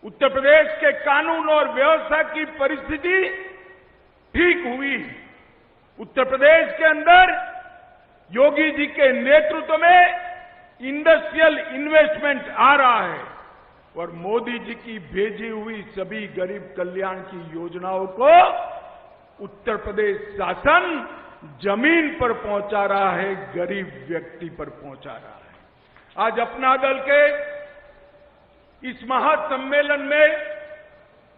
उत्तर प्रदेश के कानून और व्यवस्था की परिस्थिति ठीक हुई। उत्तर प्रदेश के अंदर योगी जी के नेतृत्व में इंडस्ट्रियल इन्वेस्टमेंट आ रहा है और मोदी जी की भेजी हुई सभी गरीब कल्याण की योजनाओं को उत्तर प्रदेश शासन जमीन पर पहुंचा रहा है, गरीब व्यक्ति पर पहुंचा रहा है। आज अपना दल के इस महासम्मेलन में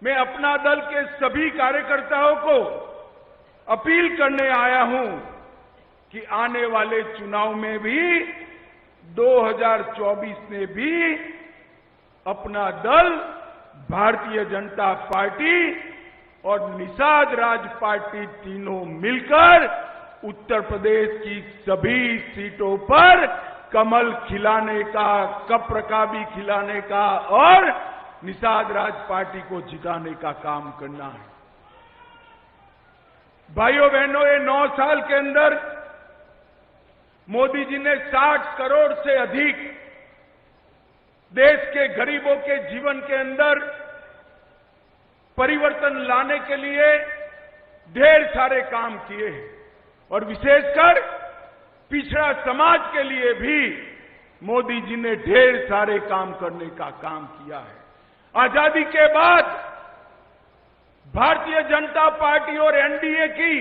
मैं अपना दल के सभी कार्यकर्ताओं को अपील करने आया हूं कि आने वाले चुनाव में भी 2024 में भी अपना दल भारतीय जनता पार्टी और निषाद राज पार्टी तीनों मिलकर उत्तर प्रदेश की सभी सीटों पर कमल खिलाने का, कप्र भी खिलाने का और निषाद राज पार्टी को जिताने का काम करना है। भाइयों बहनों, ये 9 साल के अंदर मोदी जी ने 60 करोड़ से अधिक देश के गरीबों के जीवन के अंदर परिवर्तन लाने के लिए ढेर सारे काम किए हैं और विशेषकर पिछड़ा समाज के लिए भी मोदी जी ने ढेर सारे काम करने का काम किया है। आजादी के बाद भारतीय जनता पार्टी और एनडीए की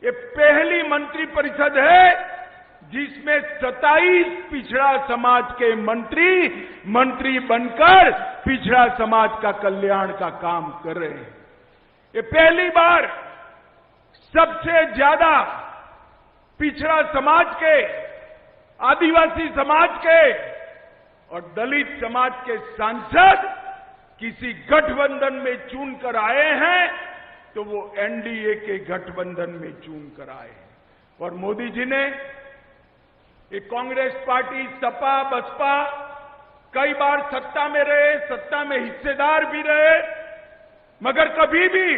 ये पहली मंत्रिपरिषद है जिसमें 27 पिछड़ा समाज के मंत्री बनकर पिछड़ा समाज का कल्याण का काम कर रहे हैं। ये पहली बार सबसे ज्यादा पिछड़ा समाज के, आदिवासी समाज के और दलित समाज के सांसद किसी गठबंधन में चुनकर आए हैं तो वो एनडीए के गठबंधन में चुनकर आए हैं। और मोदी जी ने ये कांग्रेस पार्टी, सपा, बसपा कई बार सत्ता में रहे, सत्ता में हिस्सेदार भी रहे, मगर कभी भी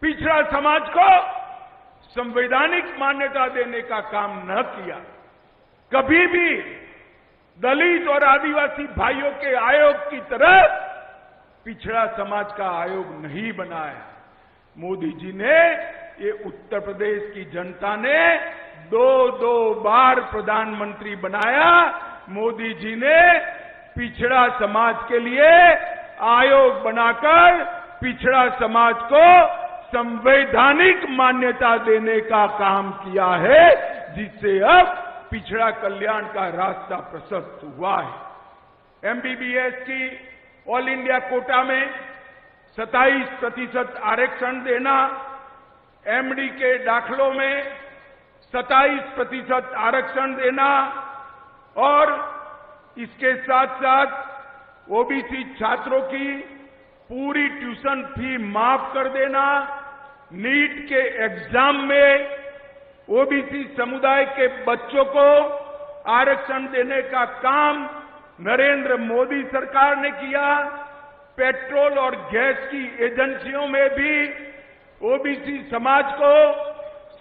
पिछड़ा समाज को संवैधानिक मान्यता देने का काम न किया। कभी भी दलित और आदिवासी भाइयों के आयोग की तरह पिछड़ा समाज का आयोग नहीं बनाया। मोदी जी ने, ये उत्तर प्रदेश की जनता ने 2 बार प्रधानमंत्री बनाया। मोदी जी ने पिछड़ा समाज के लिए आयोग बनाकर पिछड़ा समाज को संवैधानिक मान्यता देने का काम किया है, जिससे अब पिछड़ा कल्याण का रास्ता प्रशस्त हुआ है। एमबीबीएस की ऑल इंडिया कोटा में 27% आरक्षण देना, एमडी के दाखलों में 27% आरक्षण देना और इसके साथ साथ ओबीसी छात्रों की पूरी ट्यूशन फी माफ कर देना, नीट के एग्जाम में ओबीसी समुदाय के बच्चों को आरक्षण देने का काम नरेंद्र मोदी सरकार ने किया। पेट्रोल और गैस की एजेंसियों में भी ओबीसी समाज को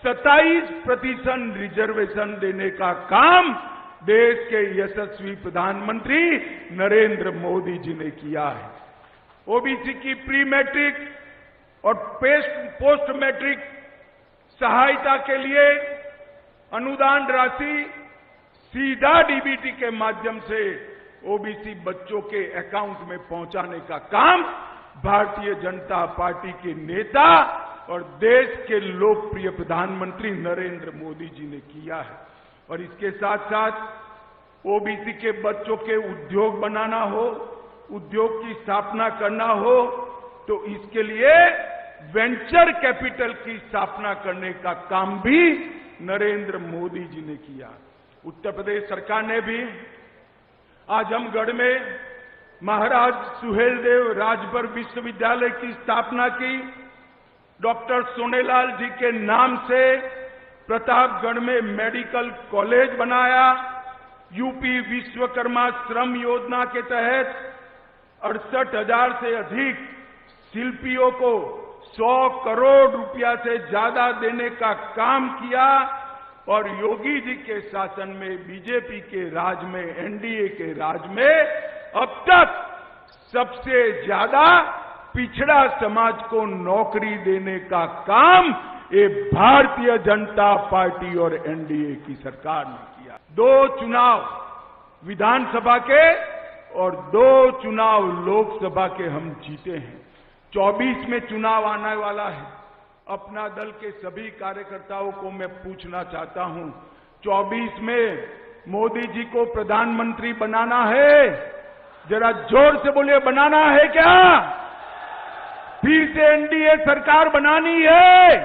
27% रिजर्वेशन देने का काम देश के यशस्वी प्रधानमंत्री नरेंद्र मोदी जी ने किया है। ओबीसी की प्री मैट्रिक और पोस्ट मैट्रिक सहायता के लिए अनुदान राशि सीधा डीबीटी के माध्यम से ओबीसी बच्चों के अकाउंट में पहुंचाने का काम भारतीय जनता पार्टी के नेता और देश के लोकप्रिय प्रधानमंत्री नरेंद्र मोदी जी ने किया है। और इसके साथ साथ ओबीसी के बच्चों के उद्योग बनाना हो, उद्योग की स्थापना करना हो, तो इसके लिए वेंचर कैपिटल की स्थापना करने का काम भी नरेंद्र मोदी जी ने किया। उत्तर प्रदेश सरकार ने भी आजमगढ़ में महाराज सुहेलदेव राजभर विश्वविद्यालय की स्थापना की। डॉक्टर सोनेलाल जी के नाम से प्रतापगढ़ में मेडिकल कॉलेज बनाया। यूपी विश्वकर्मा श्रम योजना के तहत 68,000 से अधिक शिल्पियों को 100 करोड़ रुपया से ज्यादा देने का काम किया। और योगी जी के शासन में, बीजेपी के राज में, एनडीए के राज में अब तक सबसे ज्यादा पिछड़ा समाज को नौकरी देने का काम ये भारतीय जनता पार्टी और एनडीए की सरकार ने किया। 2 चुनाव विधानसभा के और 2 चुनाव लोकसभा के हम जीते हैं। 24 में चुनाव आने वाला है। अपना दल के सभी कार्यकर्ताओं को मैं पूछना चाहता हूं, 24 में मोदी जी को प्रधानमंत्री बनाना है? जरा जोर से बोलिए, बनाना है क्या? फिर से एनडीए सरकार बनानी है?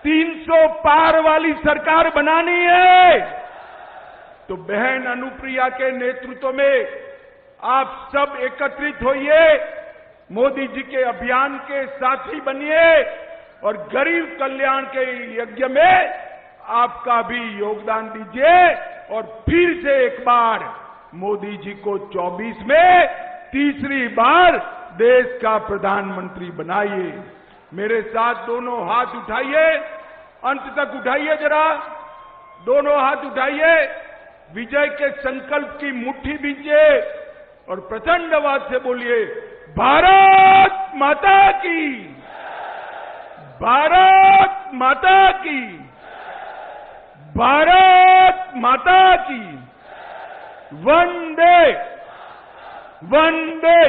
300 पार वाली सरकार बनानी है? तो बहन अनुप्रिया के नेतृत्व में आप सब एकत्रित होइए, मोदी जी के अभियान के साथी बनिए और गरीब कल्याण के यज्ञ में आपका भी योगदान दीजिए और फिर से एक बार मोदी जी को 24 में तीसरी बार देश का प्रधानमंत्री बनाइए। मेरे साथ दोनों हाथ उठाइए, अंत तक उठाइए, जरा दोनों हाथ उठाइए, विजय के संकल्प की मुट्ठी बीजिए और प्रचंड आवाज से बोलिए, भारत माता की, भारत माता की, भारत माता की, वंदे वंदे